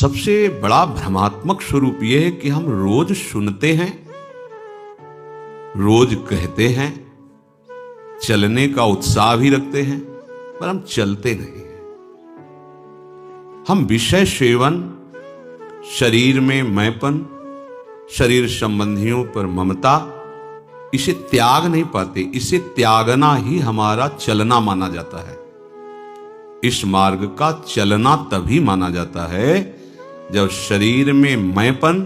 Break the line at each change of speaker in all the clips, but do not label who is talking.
सबसे बड़ा भ्रमात्मक स्वरूप यह है कि हम रोज सुनते हैं, रोज कहते हैं, चलने का उत्साह भी रखते हैं, पर हम चलते नहीं हैं। हम विषय सेवन, शरीर में मैंपन, शरीर संबंधियों पर ममता, इसे त्याग नहीं पाते। इसे त्यागना ही हमारा चलना माना जाता है। इस मार्ग का चलना तभी माना जाता है जब शरीर में मैंपन,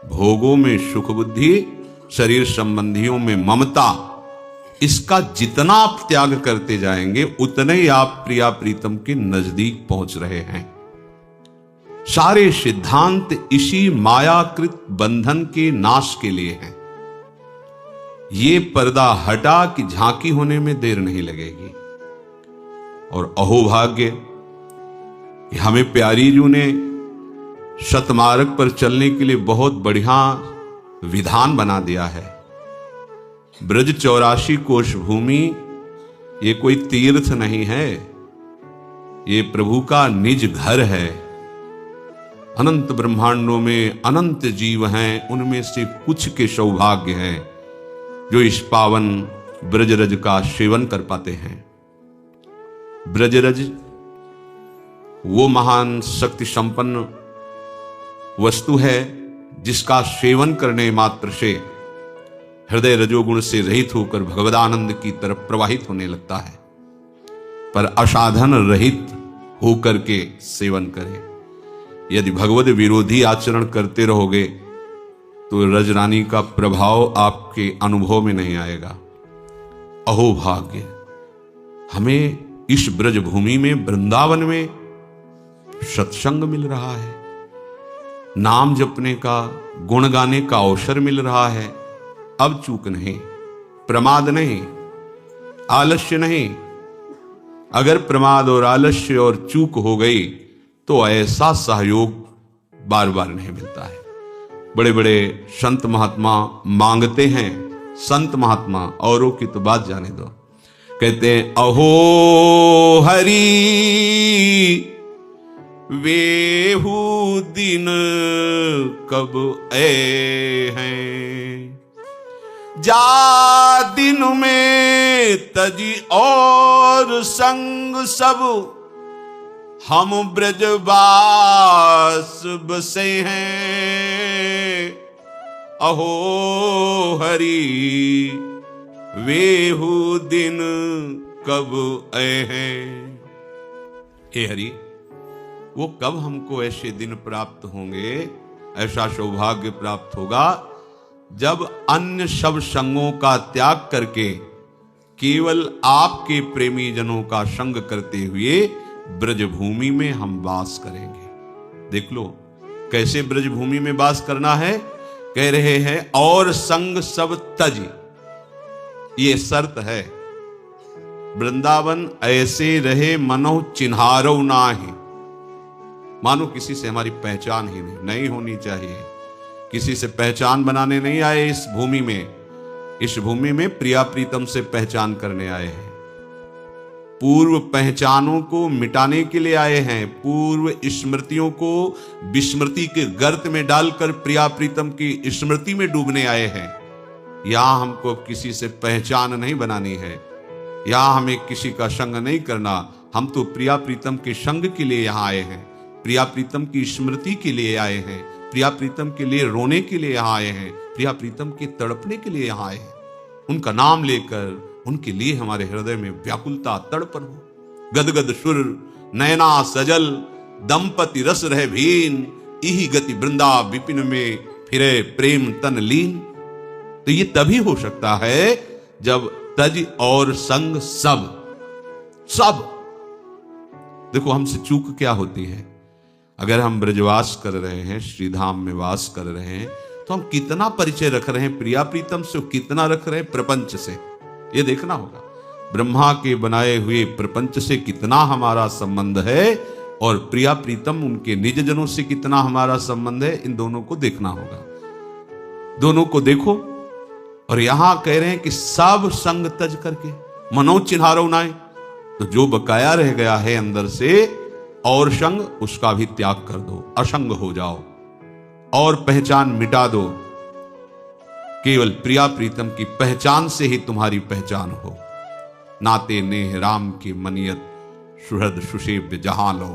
भोगों में सुख बुद्धि, शरीर संबंधियों में ममता, इसका जितना आप त्याग करते जाएंगे उतने ही आप प्रिया प्रीतम के नजदीक पहुंच रहे हैं। सारे सिद्धांत इसी मायाकृत बंधन के नाश के लिए हैं। ये पर्दा हटा कि झांकी होने में देर नहीं लगेगी। और अहोभाग्य कि हमें प्यारी जी ने सतमार्ग पर चलने के लिए बहुत बढ़िया विधान बना दिया है। ब्रज 84 कोश भूमि ये कोई तीर्थ नहीं है, ये प्रभु का निज घर है। अनंत ब्रह्मांडों में अनंत जीव हैं, उनमें से कुछ के सौभाग्य हैं जो इस पावन ब्रजरज का सेवन कर पाते हैं। ब्रजरज वो महान शक्ति संपन्न वस्तु है जिसका सेवन करने मात्र से हृदय रजोगुण से रहित होकर भगवदानंद की तरफ प्रवाहित होने लगता है। पर असाधन रहित होकर के सेवन करें। यदि भगवद विरोधी आचरण करते रहोगे तो रजरानी का प्रभाव आपके अनुभव में नहीं आएगा। अहोभाग्य हमें इस ब्रज भूमि में, वृंदावन में सत्संग मिल रहा है, नाम जपने का, गुण गाने का अवसर मिल रहा है। अब चूक नहीं, प्रमाद नहीं, आलस्य नहीं। अगर प्रमाद और आलस्य और चूक हो गई तो ऐसा सहयोग बार बार नहीं मिलता है। बड़े बड़े संत महात्मा मांगते हैं, संत महात्मा, औरों की तो बात जाने दो। कहते हैं अहो हरि वेहू दिन कब ए हैं, जा दिन में तजी और संग सब हम ब्रजवास बसे हैं। अहो हरि वेहू दिन कब आए हैं। हे हरि, वो कब हमको ऐसे दिन प्राप्त होंगे, ऐसा सौभाग्य प्राप्त होगा जब अन्य सब संगों का त्याग करके केवल आपके प्रेमी जनों का संग करते हुए ब्रजभूमि में हम वास करेंगे। देख लो कैसे ब्रजभूमि में वास करना है। कह रहे हैं और संग सब तज, ये शर्त है। वृंदावन ऐसे रहे मनो चिन्हारो नाही। मानो किसी से हमारी पहचान ही नहीं होनी चाहिए। किसी से पहचान बनाने नहीं आए इस भूमि में। इस भूमि में प्रिया प्रीतम से पहचान करने आए हैं। पूर्व पहचानों को मिटाने के लिए आए हैं। पूर्व स्मृतियों को विस्मृति के गर्त में डालकर प्रिया प्रीतम की स्मृति में डूबने आए हैं। यहां हमको किसी से पहचान नहीं बनानी है। यहां हमें किसी का संग नहीं करना। हम तो प्रिया प्रीतम के संग के लिए यहां आए हैं। प्रिया प्रीतम की स्मृति के लिए आए हैं। प्रिया प्रीतम के लिए रोने के लिए यहां आए हैं। प्रिया प्रीतम के तड़पने के लिए यहां आए हैं। उनका नाम लेकर उनके लिए हमारे हृदय में व्याकुलता, तड़पन हो। गदगद सुर नयना सजल, दंपति रस रह भीन, इही गति वृंदा विपिन में फिरे प्रेम तन लीन। तो ये तभी हो सकता है जब तज और संग सब। देखो हमसे चूक क्या होती है। अगर हम ब्रजवास कर रहे हैं, श्रीधाम में वास कर रहे हैं, तो हम कितना परिचय रख रहे हैं प्रिया प्रीतम से, कितना रख रहे हैं प्रपंच से, ये देखना होगा। ब्रह्मा के बनाए हुए प्रपंच से कितना हमारा संबंध है और प्रिया प्रीतम उनके निज जनों से कितना हमारा संबंध है, इन दोनों को देखना होगा। दोनों को देखो। और यहां कह रहे हैं कि सब संग तज करके मनो चिन्हारो नाय। तो जो बकाया रह गया है अंदर से, और संग उसका भी त्याग कर दो, असंग हो जाओ और पहचान मिटा दो। केवल प्रिया प्रीतम की पहचान से ही तुम्हारी पहचान हो। नाते नेह राम की मनियत सुहृद सुसेव्य जहां लो,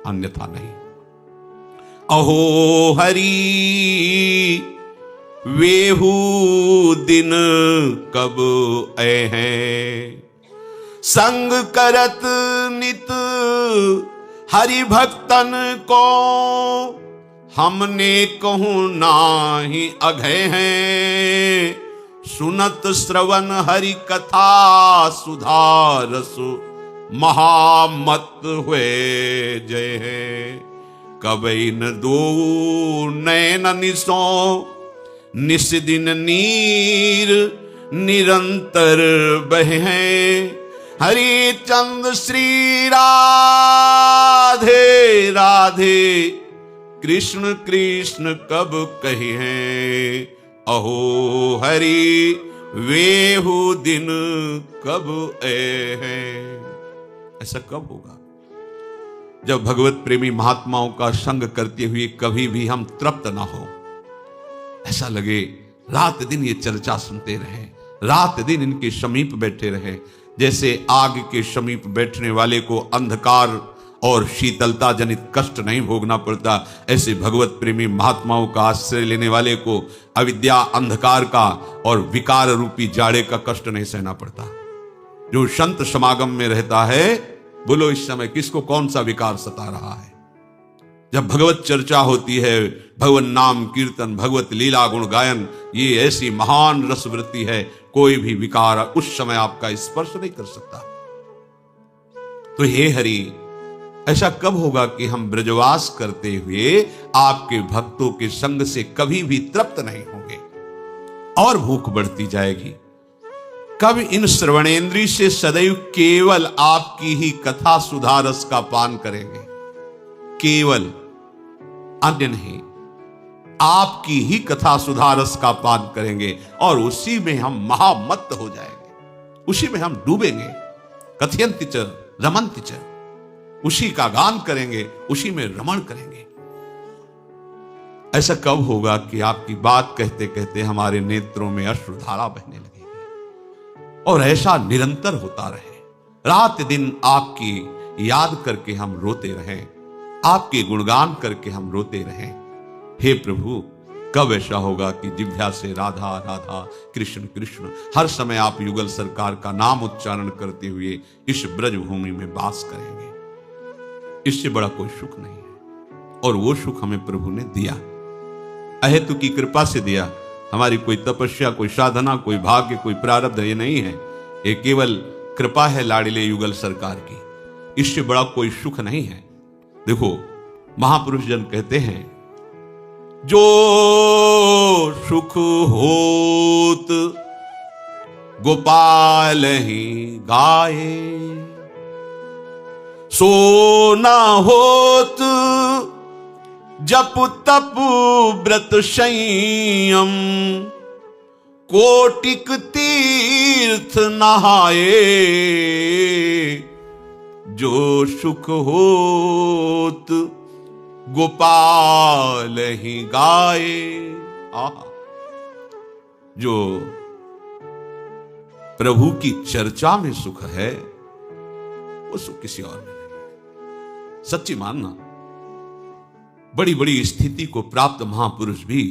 अन्यथा नहीं। अहो हरि वेहू दिन कब आए हैं, संग करत नित हरि भक्तन को, हमने कहूं नाही अघय हैं, सुनत श्रवण हरि कथा सुधारस, महामत हुए जय है। कबई न दो नैन निसो, निस दिन नीर निरंतर बहे हैं, हरि चंद श्री राधे राधे, कृष्ण कृष्ण कब कही हैं, अहो हरि वेहू दिन कब आए हैं। ऐसा कब होगा? जब भगवत प्रेमी महात्माओं का संग करते हुए कभी भी हम तृप्त ना हो। ऐसा लगे रात दिन ये चर्चा सुनते रहे, रात दिन इनके समीप बैठे रहे। जैसे आग के समीप बैठने वाले को अंधकार और शीतलता जनित कष्ट नहीं भोगना पड़ता, ऐसे भगवत प्रेमी महात्माओं का आश्रय लेने वाले को अविद्या अंधकार का और विकार रूपी जाड़े का कष्ट नहीं सहना पड़ता। जो संत समागम में रहता है, बोलो इस समय किसको कौन सा विकार सता रहा है? जब भगवत चर्चा होती है, भगवत नाम कीर्तन, भगवत लीला गुण गायन, ये ऐसी महान रसवृत्ति है, कोई भी विकार उस समय आपका स्पर्श नहीं कर सकता। तो हे हरि, ऐसा कब होगा कि हम ब्रजवास करते हुए आपके भक्तों के संग से कभी भी तृप्त नहीं होंगे और भूख बढ़ती जाएगी? कब इन श्रवणेन्द्रिय से सदैव केवल आपकी ही कथा सुधारस का पान करेंगे, केवल, अन्य नहीं, आपकी ही कथा सुधारस का पान करेंगे और उसी में हम महामत्त हो जाएंगे, उसी में हम डूबेंगे। कथयन्ति च रमन्ति च, उसी का गान करेंगे, उसी में रमण करेंगे। ऐसा कब होगा कि आपकी बात कहते कहते हमारे नेत्रों में अश्रुधारा बहने लगेगी और ऐसा निरंतर होता रहे, रात दिन आपकी याद करके हम रोते रहें, आपके गुणगान करके हम रोते रहें। हे प्रभु, कब ऐसा होगा कि जिह्वा से राधा राधा कृष्ण कृष्ण हर समय आप युगल सरकार का नाम उच्चारण करते हुए इस ब्रज भूमि में वास करेंगे? इससे बड़ा कोई सुख नहीं है। और वो सुख हमें प्रभु ने दिया, अहेतु की कृपा से दिया। हमारी कोई तपस्या, कोई साधना, कोई भाग्य, कोई प्रारब्ध ये नहीं है, ये केवल कृपा है लाडिले युगल सरकार की। इससे बड़ा कोई सुख नहीं है। देखो, महापुरुष जन कहते हैं, जो सुख होत गोपाल ही गाए, सो न होत जप तप व्रत संयम, कोटिक तीर्थ नहाए, जो सुख होत गोपाल ही गाए। जो प्रभु की चर्चा में सुख है, वो सुख किसी और में नहीं। सच्ची मानना, बड़ी बड़ी स्थिति को प्राप्त महापुरुष भी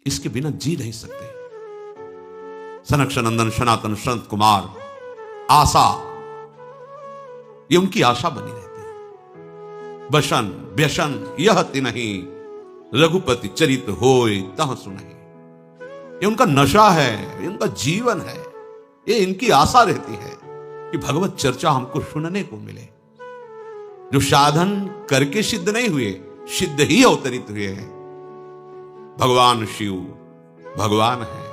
इसके बिना जी नहीं सकते। सनक सनंदन सनातन संत कुमार, आशा, ये उनकी आशा बनी रहती है। बसन व्यसन यह तिनहि, रघुपति चरित होय तह सुनहि। ये उनका नशा है, ये उनका जीवन है, ये इनकी आशा रहती है कि भगवत चर्चा हमको सुनने को मिले। जो साधन करके सिद्ध नहीं हुए, सिद्ध ही अवतरित हुए हैं। भगवान शिव भगवान है,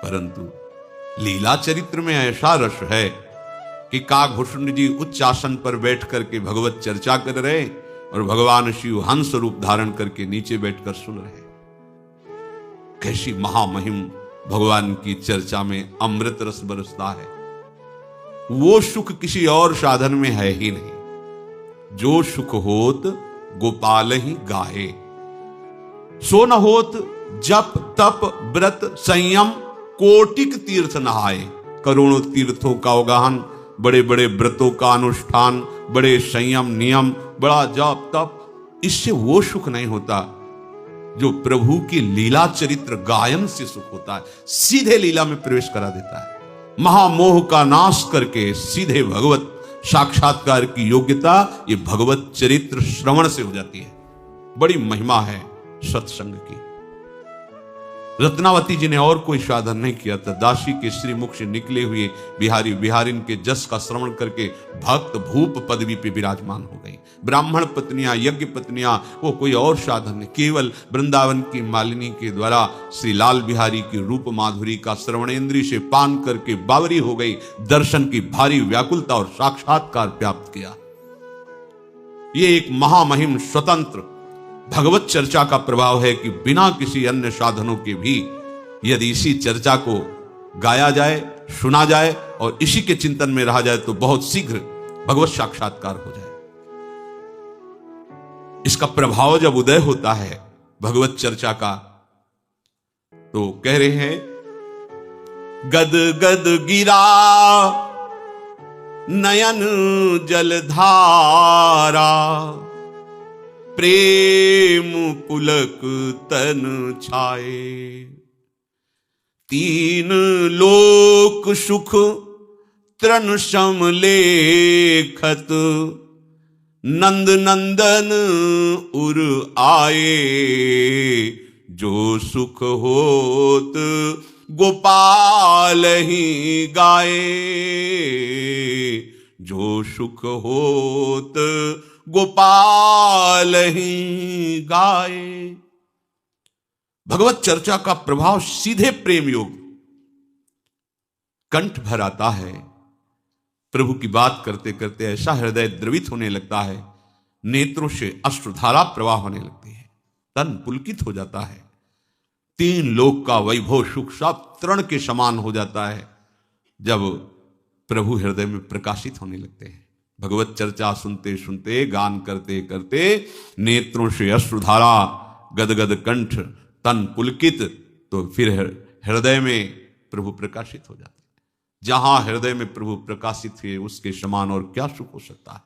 परंतु लीला चरित्र में ऐसा रस है कि काकभूषण जी उच्च आसन पर बैठ करके भगवत चर्चा कर रहे और भगवान शिव हंस रूप धारण करके नीचे बैठकर सुन रहे। कैसी महामहिम भगवान की चर्चा में अमृत रस बरसता है। वो सुख किसी और साधन में है ही नहीं। जो सुख होत गोपाल ही गाहे। सो न होत जप तप व्रत संयम कोटिक तीर्थ नहाए। करोड़ों तीर्थों का अवगाहन, बड़े बड़े व्रतों का अनुष्ठान, बड़े संयम नियम, बड़ा जप तप, इससे वो सुख नहीं होता जो प्रभु की लीला चरित्र गायन से सुख होता है। सीधे लीला में प्रवेश करा देता है। महामोह का नाश करके सीधे भगवत साक्षात्कार की योग्यता ये भगवत चरित्र श्रवण से हो जाती है। बड़ी महिमा है सत्संग की। रत्नावती जी ने और कोई साधन नहीं किया था। दासी के श्रीमुख से निकले हुए बिहारी बिहारिन के जस का श्रवण करके भक्त भूप पदवी पे विराजमान हो गई। ब्राह्मण पत्नियां, यज्ञ पत्नियां, वो कोई और साधन नहीं, केवल वृंदावन की मालिनी के द्वारा श्री लाल बिहारी की रूप माधुरी का श्रवणेंद्री से पान करके बावरी हो गई। दर्शन की भारी व्याकुलता और साक्षात्कार प्राप्त किया। ये एक महामहिम स्वतंत्र भगवत चर्चा का प्रभाव है कि बिना किसी अन्य साधनों के भी यदि इसी चर्चा को गाया जाए, सुना जाए और इसी के चिंतन में रहा जाए तो बहुत शीघ्र भगवत साक्षात्कार हो जाए। इसका प्रभाव जब उदय होता है भगवत चर्चा का, तो कह रहे हैं गद गद गिरा नयन जलधारा, प्रेम पुलक तन छाए। तीन लोक सुख तृण सम लेखत, नंद नंदन उर आए। जो सुख होत गोपाल ही गाए। जो सुख होत गोपाल ही गाए। भगवत चर्चा का प्रभाव सीधे प्रेम योग कंठ भर आता है। प्रभु की बात करते करते ऐसा हृदय द्रवित होने लगता है, नेत्रों से अश्रुधारा प्रवाह होने लगती है, तन पुलकित हो जाता है। तीन लोक का वैभव सुख सब तृण के समान हो जाता है जब प्रभु हृदय में प्रकाशित होने लगते हैं। भगवत चर्चा सुनते सुनते, गान करते करते नेत्रों से अश्रुधारा, गदगद कंठ, तन पुलकित, तो फिर हृदय में प्रभु प्रकाशित हो जाते हैं। जहां हृदय में प्रभु प्रकाशित है उसके समान और क्या सुख हो सकता है।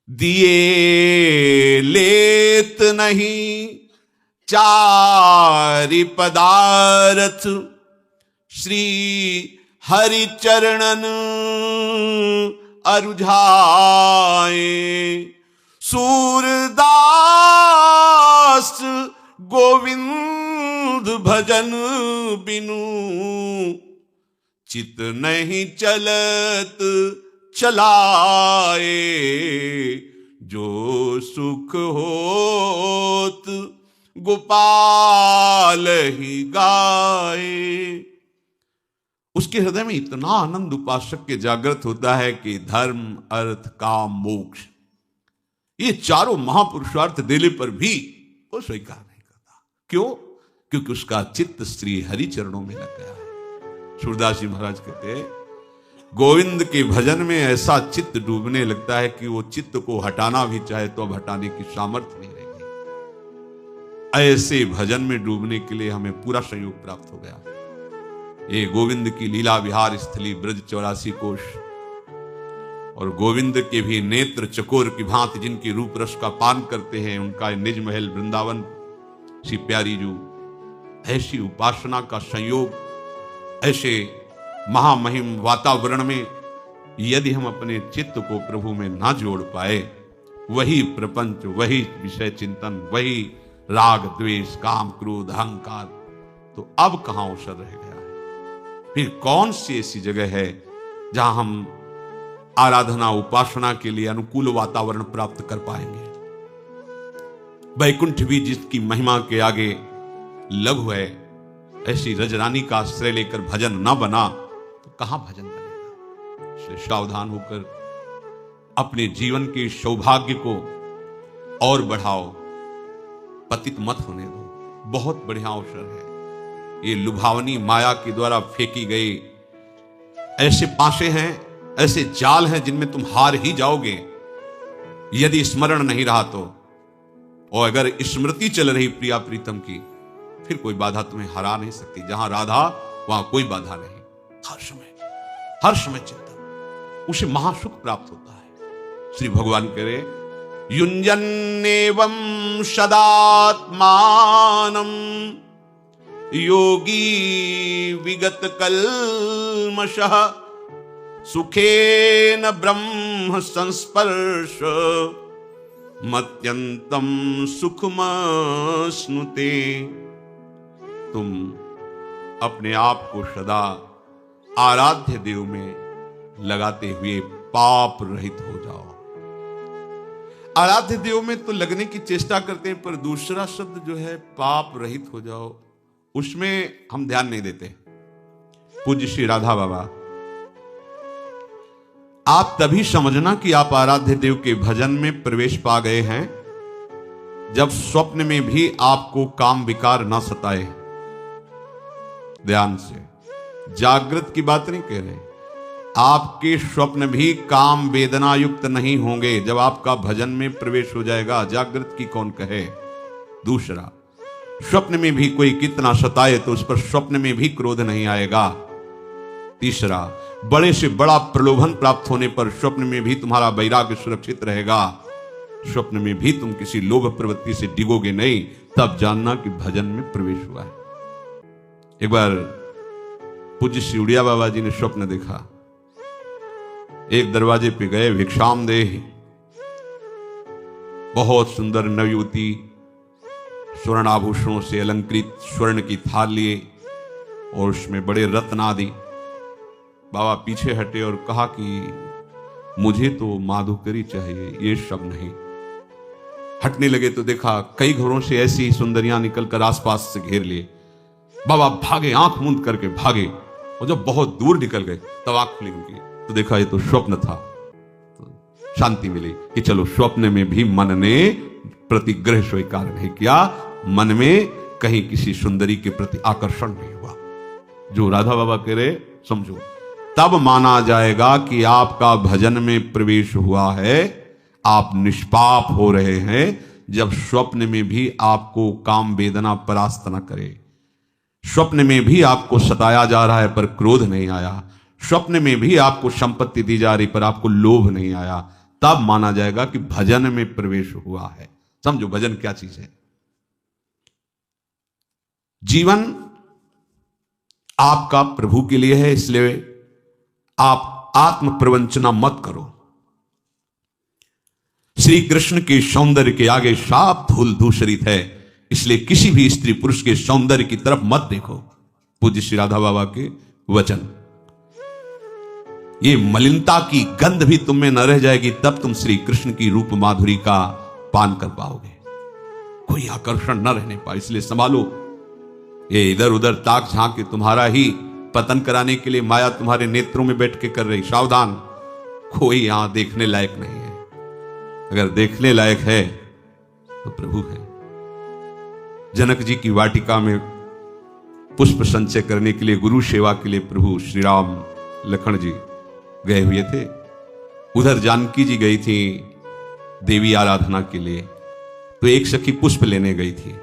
दिए लेत नहीं चारि पदारथ, श्री हरि चरणन अरुझाए। सूरदास गोविंद भजन बिनु, चित नहीं चलत चलाए। जो सुख होत गोपाल ही गाए। उसके हृदय में इतना आनंद उपासक के जागृत होता है कि धर्म, अर्थ, काम, मोक्ष, ये चारों महापुरुषार्थ देने पर भी वो स्वीकार नहीं करता। क्यों? क्योंकि उसका चित्त श्री हरि चरणों में लग गया है। सूरदास जी महाराज कहते हैं, गोविंद के भजन में ऐसा चित्त डूबने लगता है कि वो चित्त को हटाना भी चाहे तो अब हटाने की सामर्थ्य नहीं रहेगी। ऐसे भजन में डूबने के लिए हमें पूरा संयोग प्राप्त हो गया। ये गोविंद की लीला विहार स्थली ब्रज 84 कोश, और गोविंद के भी नेत्र चकोर की भांति जिनकी रूप रस का पान करते हैं, उनका निज महल वृंदावन सी प्यारी जो ऐसी उपासना का संयोग, ऐसे महामहिम वातावरण में यदि हम अपने चित्त को प्रभु में ना जोड़ पाए, वही प्रपंच, वही विषय चिंतन, वही राग द्वेष काम क्रोध अहंकार, तो अब कहां अवसर रह गया है। फिर कौन सी ऐसी जगह है जहां हम आराधना उपासना के लिए अनुकूल वातावरण प्राप्त कर पाएंगे। वैकुंठ भी जिसकी महिमा के आगे लघु है, ऐसी रजरानी का आश्रय लेकर भजन न बना तो कहां भजन बनेगा। इसलिए सावधान होकर अपने जीवन के सौभाग्य को और बढ़ाओ, पतित मत होने दो। बहुत बढ़िया अवसर है। ये लुभावनी माया के द्वारा फेंकी गई ऐसे पासे हैं, ऐसे जाल हैं जिनमें तुम हार ही जाओगे। यदि स्मरण नहीं रहा तो, और अगर स्मृति चल रही प्रिया प्रीतम की, फिर कोई बाधा तुम्हें हरा नहीं सकती। जहां राधा वहां कोई बाधा नहीं। हर समय चिंतन, उसे महासुख प्राप्त होता है। श्री भगवान कह रहे युञ्जन्नेवं सदात्मानं योगी विगत कल्मषः सुखेन ब्रह्म संस्पर्श मत्यंतम सुखमश्नुते। तुम अपने आप को सदा आराध्य देव में लगाते हुए पाप रहित हो जाओ। आराध्य देव में तो लगने की चेष्टा करते हैं, पर दूसरा शब्द जो है पाप रहित हो जाओ, उसमें हम ध्यान नहीं देते। पूज्य श्री राधा बाबा, आप तभी समझना कि आप आराध्य देव के भजन में प्रवेश पा गए हैं जब स्वप्न में भी आपको काम विकार न सताए। ध्यान से, जागृत की बात नहीं कह रहे। आपके स्वप्न भी काम वेदना युक्त नहीं होंगे जब आपका भजन में प्रवेश हो जाएगा। जागृत की कौन कहे। दूसरा, स्वप्न में भी कोई कितना सताए तो उस पर स्वप्न में भी क्रोध नहीं आएगा। तीसरा, बड़े से बड़ा प्रलोभन प्राप्त होने पर स्वप्न में भी तुम्हारा वैराग्य सुरक्षित रहेगा। स्वप्न में भी तुम किसी लोभ प्रवृत्ति से डिगोगे नहीं, तब जानना कि भजन में प्रवेश हुआ है। एक बार पूज्य श्री उड़िया बाबा जी ने स्वप्न देखा। एक दरवाजे पे गए, भिक्षाम देहि, बहुत सुंदर नवयुवती स्वर्ण आभूषणों से अलंकृत स्वर्ण की थाल लिए और उसमें बड़े रत्न आदि। बाबा पीछे हटे और कहा कि मुझे तो माधुकरी चाहिए, ये सब नहीं। हटने लगे तो देखा कई घरों से ऐसी सुंदरियां निकलकर आसपास से घेर लिए। बाबा भागे, आंख मूंद करके भागे, और जब बहुत दूर निकल गए तब आंख खुली उनकी, तो देखा ये तो स्वप्न था। तो शांति मिली कि चलो, स्वप्न में भी मन ने प्रतिग्रह स्वीकार नहीं किया, मन में कहीं किसी सुंदरी के प्रति आकर्षण नहीं हुआ। जो राधा बाबा कह रहे समझो, तब माना जाएगा कि आपका भजन में प्रवेश हुआ है, आप निष्पाप हो रहे हैं, जब स्वप्न में भी आपको काम वेदना परास्त न करे। स्वप्न में भी आपको सताया जा रहा है पर क्रोध नहीं आया। स्वप्न में भी आपको संपत्ति दी जा रही पर आपको लोभ नहीं आया, तब माना जाएगा कि भजन में प्रवेश हुआ है। समझो भजन क्या चीज है। जीवन आपका प्रभु के लिए है, इसलिए आप आत्म प्रवंचना मत करो। श्री कृष्ण के सौंदर्य के आगे साफ धूल धूसरित है, इसलिए किसी भी स्त्री पुरुष के सौंदर्य की तरफ मत देखो। पूज्य श्री राधा बाबा के वचन। ये मलिनता की गंध भी तुम में न रह जाएगी, तब तुम श्री कृष्ण की रूप माधुरी का पान कर पाओगे। कोई आकर्षण न रहने पाए, इसलिए संभालो। ये इधर उधर ताक झांक के तुम्हारा ही पतन कराने के लिए माया तुम्हारे नेत्रों में बैठ के कर रही। सावधान, कोई यहां देखने लायक नहीं है। अगर देखने लायक है तो प्रभु है। जनक जी की वाटिका में पुष्प संचय करने के लिए, गुरु सेवा के लिए प्रभु श्री राम लखन जी गए हुए थे। उधर जानकी जी गई थी देवी आराधना के लिए, तो एक सखी पुष्प लेने गई थी।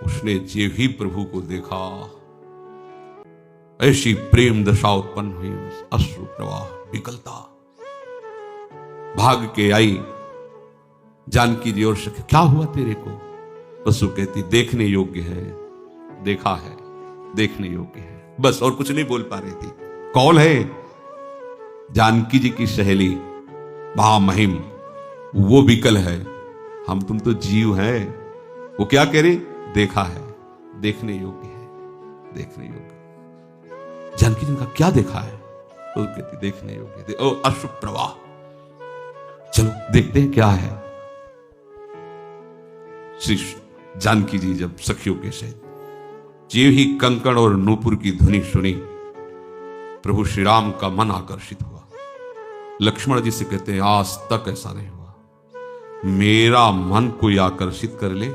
उसने जे ही प्रभु को देखा, ऐसी प्रेम दशा उत्पन्न हुई, अश्रु प्रवाह विकलता। भाग के आई जानकी जी और सखी, क्या हुआ तेरे को? वसु कहती, देखने योग्य है, देखा है, देखने योग्य है, बस। और कुछ नहीं बोल पा रही थी। कौन है? जानकी जी की सहेली महामहिम, वो विकल है, हम तुम तो जीव हैं। वो क्या कह रही? देखा है, देखने योग्य है, देखने योग्य। जानकी जी ने कहा, क्या देखा है? तो कहती, देखने योग्य। ओ अश्रु प्रवाह, चलो देखते हैं क्या है। श्री जानकी जी जब सखियों के सहित जीव ही कंकण और नूपुर की ध्वनि सुनी, प्रभु श्री राम का मन आकर्षित हुआ। लक्ष्मण जी से कहते हैं, आज तक ऐसा नहीं हुआ, मेरा मन कोई आकर्षित कर ले,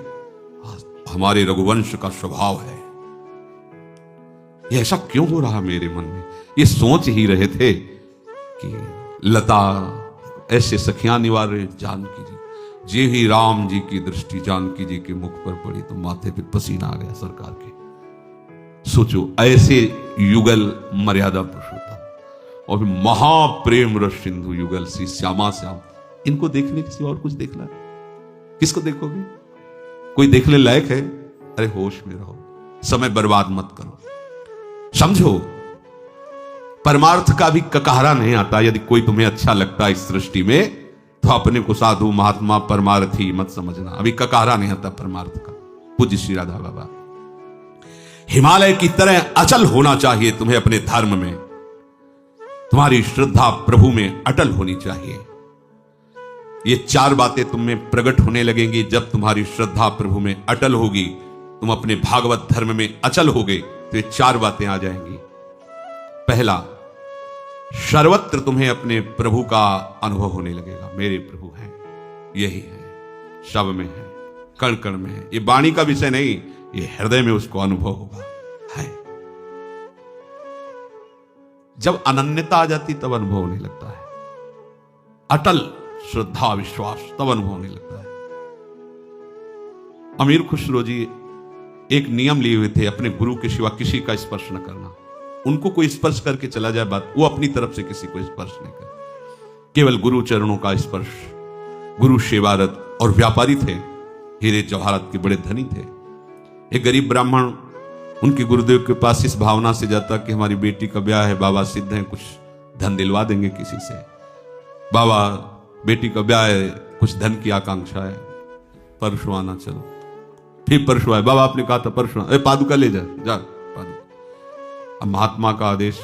हमारे रघुवंश का स्वभाव है। ये ऐसा क्यों हो रहा मेरे मन में? ये सोच ही रहे थे कि लता ऐसे सखियां निवारे जानकी जी, जे ही राम जी की दृष्टि जानकी जी के मुख पर पड़ी तो माथे पे पसीना आ गया सरकार के। सोचो, ऐसे युगल मर्यादा पुरुषोत्तम और महाप्रेम रस सिंधु युगल सी श्यामा श्याम, इनको देखने किसी और कुछ देखना है? किसको देखोगे? कोई देखने लायक है? अरे होश में रहो, समय बर्बाद मत करो। समझो, परमार्थ का भी ककहरा नहीं आता। यदि कोई तुम्हें अच्छा लगता है इस सृष्टि में तो अपने को साधु महात्मा परमार्थी मत समझना। अभी ककहरा नहीं आता परमार्थ का। पूज्य श्री राधा बाबा, हिमालय की तरह अचल होना चाहिए तुम्हें अपने धर्म में। तुम्हारी श्रद्धा प्रभु में अटल होनी चाहिए। ये चार बातें तुम में प्रकट होने लगेंगी। जब तुम्हारी श्रद्धा प्रभु में अटल होगी, तुम अपने भागवत धर्म में अचल होगे, तो ये चार बातें आ जाएंगी। पहला, सर्वत्र तुम्हें अपने प्रभु का अनुभव होने लगेगा। मेरे प्रभु हैं, यही है, सब में है, कण कण में है। ये वाणी का विषय नहीं, ये हृदय में उसको अनुभव होगा। है, जब अनन्यता आ जाती तब अनुभव होने लगता है। अटल श्रद्धा विश्वास, तब अनुभव होने लगता है। अमीर खुसरो जी एक नियम लिए हुए थे, अपने गुरु के सिवा किसी का स्पर्श न करना। उनको कोई स्पर्श करके चला जाए बात, वो अपनी तरफ से किसी को स्पर्श नहीं कर, केवल गुरु चरणों का स्पर्श। गुरु सेवारत और व्यापारी थे, हीरे जवाहरात के बड़े धनी थे। एक गरीब ब्राह्मण उनके गुरुदेव के पास इस भावना से जाता कि हमारी बेटी का ब्याह है, बाबा सिद्ध हैं, कुछ धन दिलवा देंगे किसी से। बाबा, बेटी का ब्याह है, कुछ धन की आकांक्षा है, परसों आना चलो। फिर परसों आए, बाबा आपने कहा था परसों, पादुका ले जा, जा पादुका। अब महात्मा का आदेश,